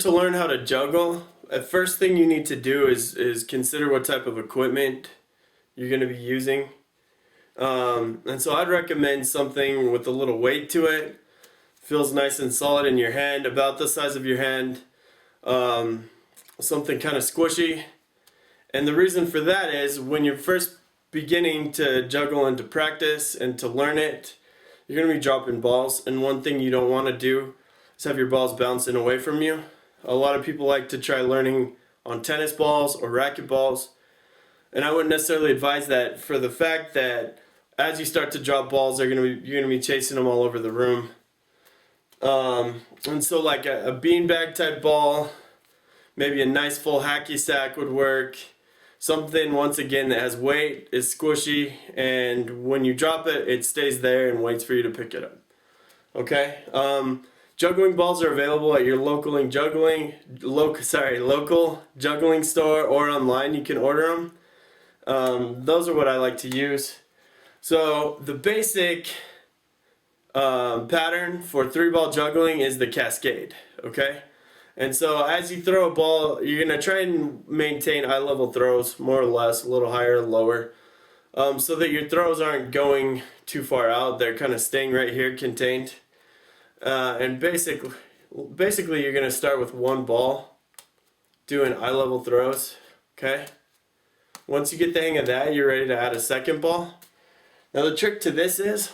to learn how to juggle, the first thing you need to do is consider what type of equipment you're going to be using. And so I'd recommend something with a little weight to it. Feels nice and solid in your hand, about the size of your hand. Something kind of squishy. And the reason for that is when you're first beginning to juggle and to practice and to learn it, you're going to be dropping balls. And one thing you don't want to do is have your balls bouncing away from you. A lot of people like to try learning on tennis balls or racket balls. And I wouldn't necessarily advise that, for the fact that as you start to drop balls, you're going to be chasing them all over the room. And so like a beanbag type ball, maybe a nice full hacky sack would work. Something, once again, that has weight, is squishy, and when you drop it, it stays there and waits for you to pick it up. Okay? Juggling balls are available at your local juggling store, or online. You can order them. Those are what I like to use. So the basic pattern for 3-ball juggling is the cascade. Okay? And so as you throw a ball, you're going to try and maintain eye level throws, more or less, a little higher, lower, so that your throws aren't going too far out. They're kind of staying right here, contained. And basically you're going to start with one ball, doing eye level throws. Okay? Once you get the hang of that, you're ready to add a second ball. Now the trick to this is,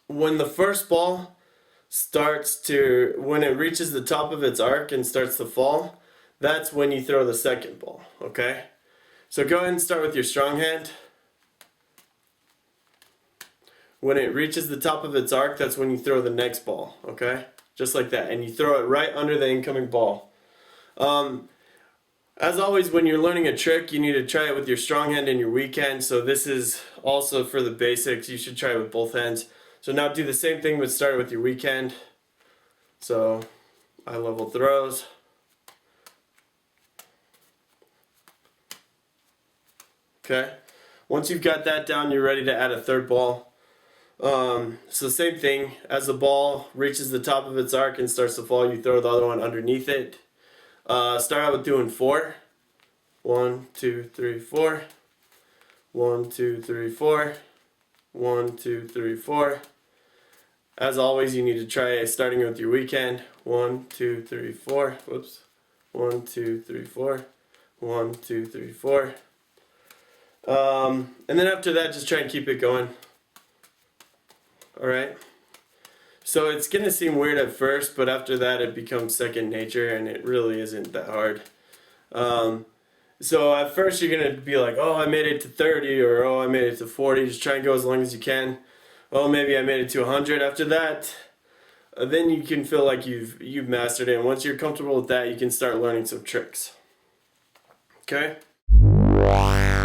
when the first ball when it reaches the top of its arc and starts to fall, that's when you throw the second ball. Okay? So go ahead and start with your strong hand. When it reaches the top of its arc, that's when you throw the next ball. Okay? Just like that. And you throw it right under the incoming ball. As always, when you're learning a trick, you need to try it with your strong hand and your weak hand. So this is also for the basics. You should try it with both hands. So now do the same thing, but start with your weak hand. So eye level throws. Okay. Once you've got that down, you're ready to add a third ball. So same thing, as the ball reaches the top of its arc and starts to fall, you throw the other one underneath it. Start out with doing 4. 1, 2, 3, 4. 1, 2, 3, 4. 1, 2, 3, 4. As always, you need to try starting with your weak hand. 1, 2, 3, 4. Whoops. 1, 2, 3, 4. 1, 2, 3, 4. And then after that, just try and keep it going. Alright? So it's going to seem weird at first, but after that it becomes second nature, and it really isn't that hard. So at first you're going to be like, oh, I made it to 30, or oh, I made it to 40. Just try and go as long as you can. Oh, maybe I made it to 100. After that, then you can feel like you've mastered it. And once you're comfortable with that, you can start learning some tricks. Okay? Wow.